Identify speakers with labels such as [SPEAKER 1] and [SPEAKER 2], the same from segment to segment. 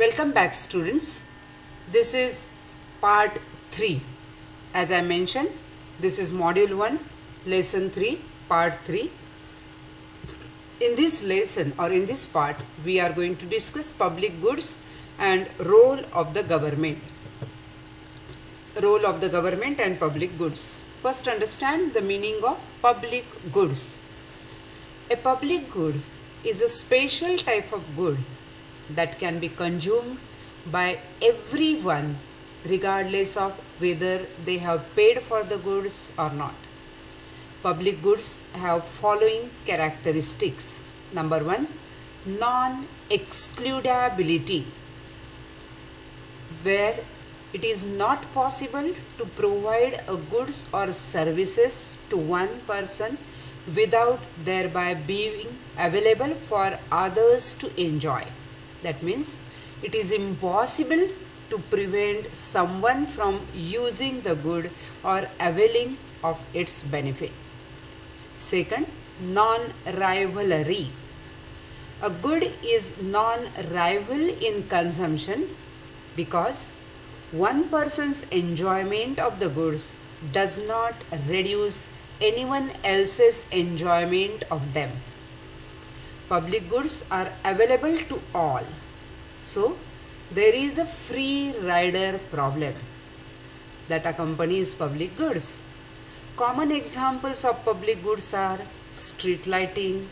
[SPEAKER 1] Welcome back, students. This is part 3. As I mentioned, this is module 1, lesson 3, part 3. In this lesson or in this part, we are going to discuss public goods and role of the government. Role of the government and public goods. First, understand the meaning of public goods. A public good is a special type of good that can be consumed by everyone regardless of whether they have paid for the goods or not. Public goods have following characteristics. Number 1, non-excludability, where it is not possible to provide a goods or services to one person without thereby being available for others to enjoy. That means it is impossible to prevent someone from using the good or availing of its benefit. Second, non-rivalry. A good is non-rival in consumption because one person's enjoyment of the goods does not reduce anyone else's enjoyment of them. Public goods are available to all. So, there is a free rider problem that accompanies public goods. Common examples of public goods are street lighting,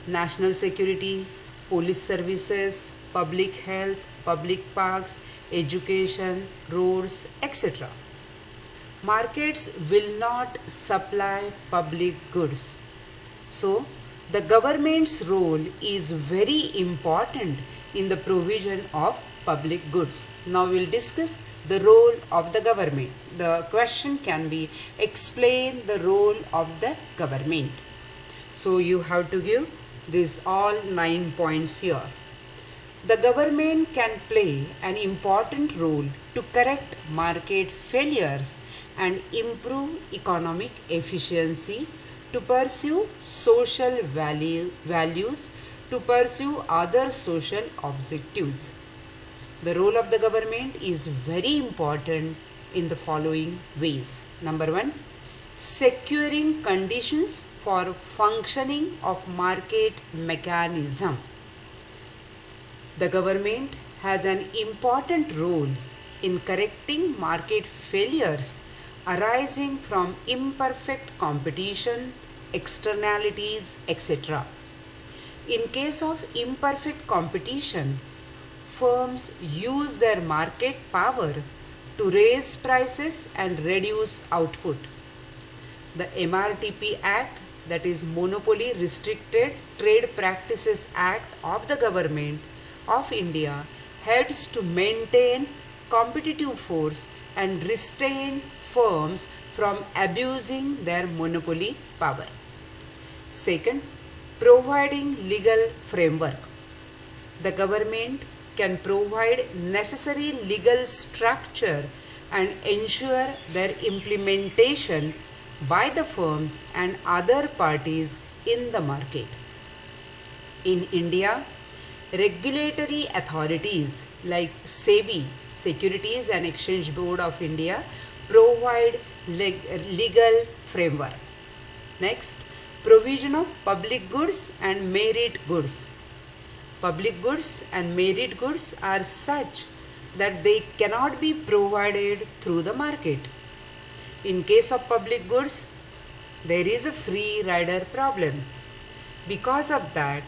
[SPEAKER 1] national security, police services, public health, public parks, education, roads, etc. Markets will not supply public goods. So, the government's role is very important in the provision of public goods. Now we will discuss the role of the government. The question can be, explain the role of the government. So you have to give these all 9 points here. The government can play an important role to correct market failures and improve economic efficiency, to pursue social values, to pursue other social objectives. The role of the government is very important in the following ways. Number 1, securing conditions for functioning of market mechanism. The government has an important role in correcting market failures arising from imperfect competition, externalities, etc. In case of imperfect competition, firms use their market power to raise prices and reduce output. The MRTP Act, that is Monopoly Restricted Trade Practices Act of the Government of India, helps to maintain competitive force and restrain firms from abusing their monopoly power. Second, providing legal framework. The government can provide necessary legal structure and ensure their implementation by the firms and other parties in the market. In India, regulatory authorities like SEBI, Securities and Exchange Board of India, provide legal framework. Next, provision of public goods and merit goods. Public goods and merit goods are such that they cannot be provided through the market. In case of public goods, there is a free rider problem. Because of that,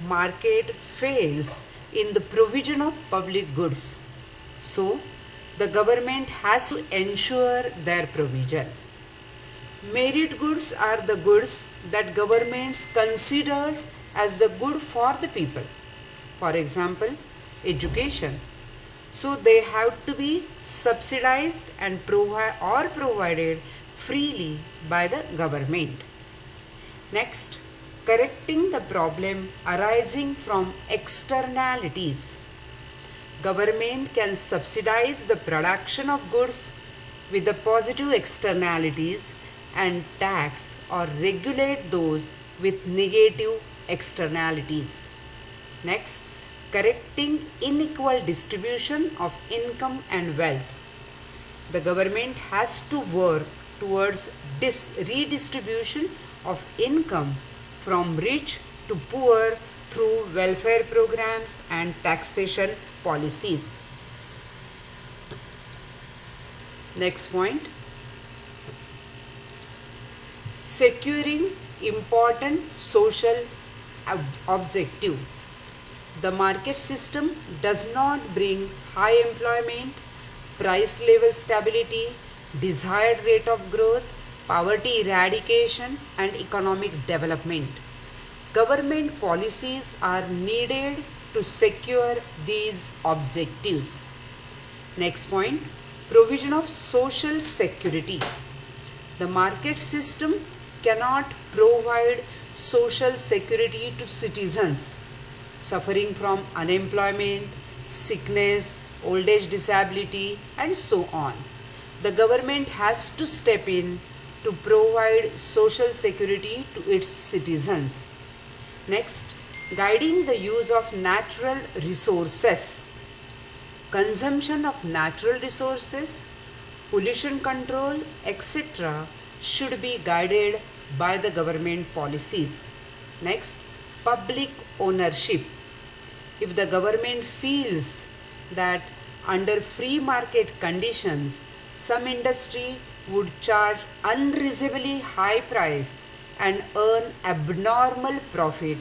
[SPEAKER 1] market fails in the provision of public goods. So, the government has to ensure their provision. Merit goods are the goods that governments considers as the good for the people. For example, education. So they have to be subsidized and provided freely by the government. Next, correcting the problem arising from externalities. Government can subsidize the production of goods with the positive externalities and tax or regulate those with negative externalities. Next, correcting unequal distribution of income and wealth. The government has to work towards redistribution of income from rich to poor through welfare programs and taxation policies. Next point, securing important social objective. The market system does not bring high employment, price level stability, desired rate of growth, poverty eradication, and economic development. Government policies are needed to secure these objectives. Next point, provision of social security. The market system cannot provide social security to citizens suffering from unemployment, sickness, old age disability, and so on. The government has to step in to provide social security to its citizens. Next, guiding the use of natural resources. Consumption of natural resources, pollution control, etc. should be guided by the government policies. Next, public ownership. If the government feels that under free market conditions, some industry would charge unreasonably high price and earn abnormal profit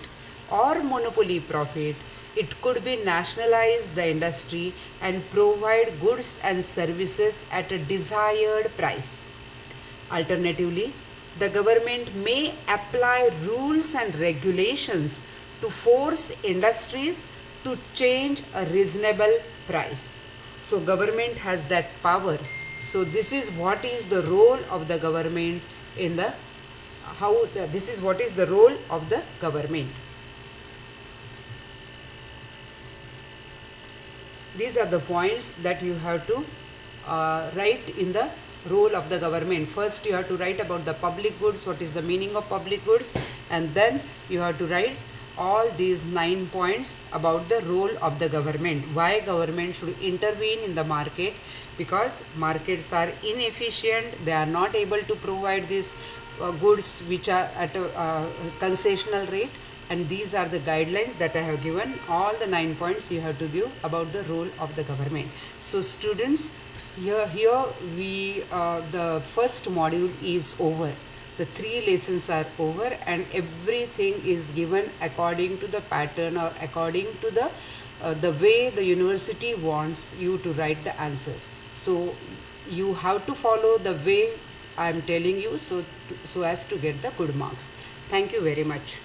[SPEAKER 1] or monopoly profit, it could be nationalize the industry and provide goods and services at a desired price. Alternatively, the government may apply rules and regulations to force industries to change a reasonable price. So government has that power. So this is what is the role of the government in the this is what is the role of the government. These are the points that you have to write in the role of the government. First you have to write about the public goods, what is the meaning of public goods, and then you have to write all these 9 points about the role of the government. Why government should intervene in the market? Because markets are inefficient, they are not able to provide these goods which are at a concessional rate, and these are the guidelines that I have given. All the 9 points you have to give about the role of the government. So students, here we the first module is over. The 3 lessons are over and everything is given according to the pattern or according to the way the university wants you to write the answers. So you have to follow the way I am telling you so as to get the good marks. Thank you very much.